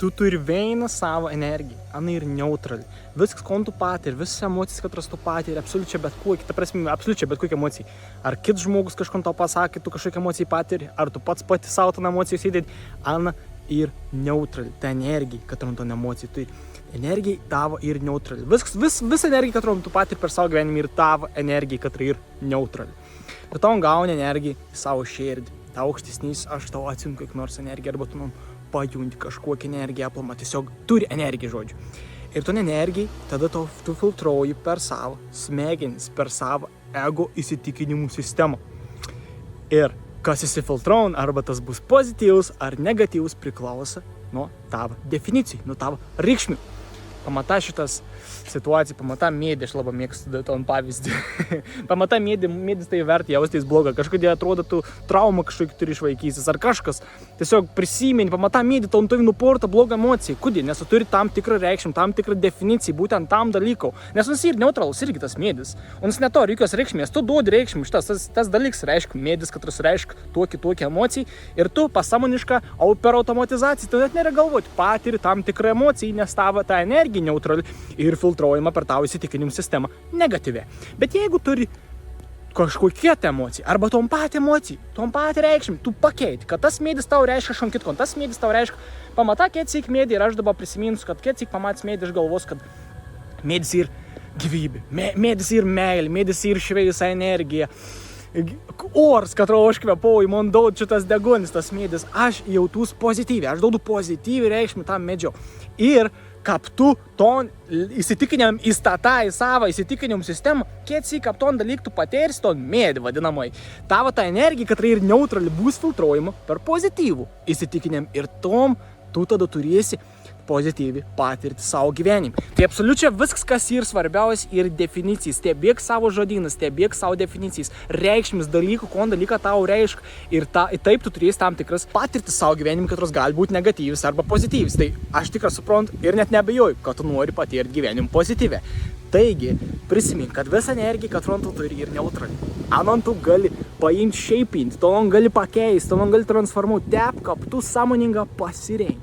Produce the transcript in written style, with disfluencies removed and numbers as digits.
Tu turi vieną savo energiją, ana ir neutrali. Viskas, ko tu patiri, visas emocijas, katras tu patiri, absoliučiai bet kokia, ta prasme, absoliučiai bet kokia emocija. Ar kits žmogus kažkom tau pasakė, tu kažkokią emociją patiri, ar tu pats pati savo tą emociją įsidėdi, ana ir neutrali. Ta energija, katrom tu emociją turi. Energija tavo ir neutrali. Visa energija, katrom tu patiri per savo gyvenimą, ir tavo energija, katrai ir neutrali. Ir tau gauni energiją į savo širdį. Tau aukštesnys, aš tau atsiunčiu kiek nors energiją, arba tu pajunti kažkokią energiją, aplamą, tiesiog turi energiją, žodžiu. Ir tu energijai, tada tu filtruoji per savo smegenis, per savo ego įsitikinimų sistemą. Ir kas įsifiltrauna, arba tas bus pozityvus ar negatyvus, priklauso nuo tavo definicijų, nuo tavo reikšmių. Pamata šitas situacija, pamata mėdį, aš labai mėgstu ton pavyzdį. Pamata mėdis tai verti jaustis blogą, kažkodėl atrodo tu traumą kažkokį turi iš vaikystės ar kažkas. Tiesiog prisimeni, pamata mėdį, tau tavi nuporta blogą emociją. Kodėl? Nes tu turi tam tikrą reikšmę, tam tikrą definiciją, būtent tam dalykau. Nes jis ir neutralus, irgi tas mėdis. O jis neturi jokios reikšmės, tu duodi reikšmę, tas dalykas reiškia mėdis, katras reiškia tokią emociją. Ir tu pasąmonišką per automatizaciją, tu net nėra galvoti, patiri tam tikrą emociją, nes tavo ta energija neutrali ir filtruojama per tavo įsitikinimų sistemą negatyvė. Bet jeigu turi kažkokia emocija, arba tom pat emocijai, tom pat reikšmė, tu pakeiti, kad tas mėdis tau reiškia kažką kitko, tas mėdis tau reiškia, pamata kiek mėdį ir aš dabar prisiminsiu, kad kiek pamatys mėdį iš galvos, kad mėdis ir gyvybė, mėdis ir meilė, mėdis ir šviesa energija, oras, katro aš kvepuoju, man daug šitas degonis, tas mėdis, aš jautus pozityviai, aš daudu pozityviai reikšmį tam medžio. Ir kaip tu ton įsitikinimam įstatai į savo įsitikinimų sistemą, kaip ton dalyk tu patirsi ton mėdį vadinamai. Tavo ta energija, kad ir neutrali, bus filtruojama per pozityvų įsitikinimą ir tom tu tada turėsi pozityviai patirti savo gyvenimą. Tai absoliučiai viskas, kas ir svarbiausia, ir definicijas. Stebėk savo žodyną, stebėk savo definicijas, reikšmės dalykų, ko dalyką tau reiškia. Ir taip tu turėsi tam tikras patirti savo gyvenimą, katros gali būti negatyvis arba pozityvis. Tai aš tikrai suprantu ir net neabejoju, kad tu nori patirti gyvenimą pozityvę. Taigi, prisimink, kad visą energiją, katron tu turi ir neutrali. Anon tu gali paimti, šeipinti, to gali pakeisti, to gali transformuoti, tep, kaip tu sąmoningą pasirenki.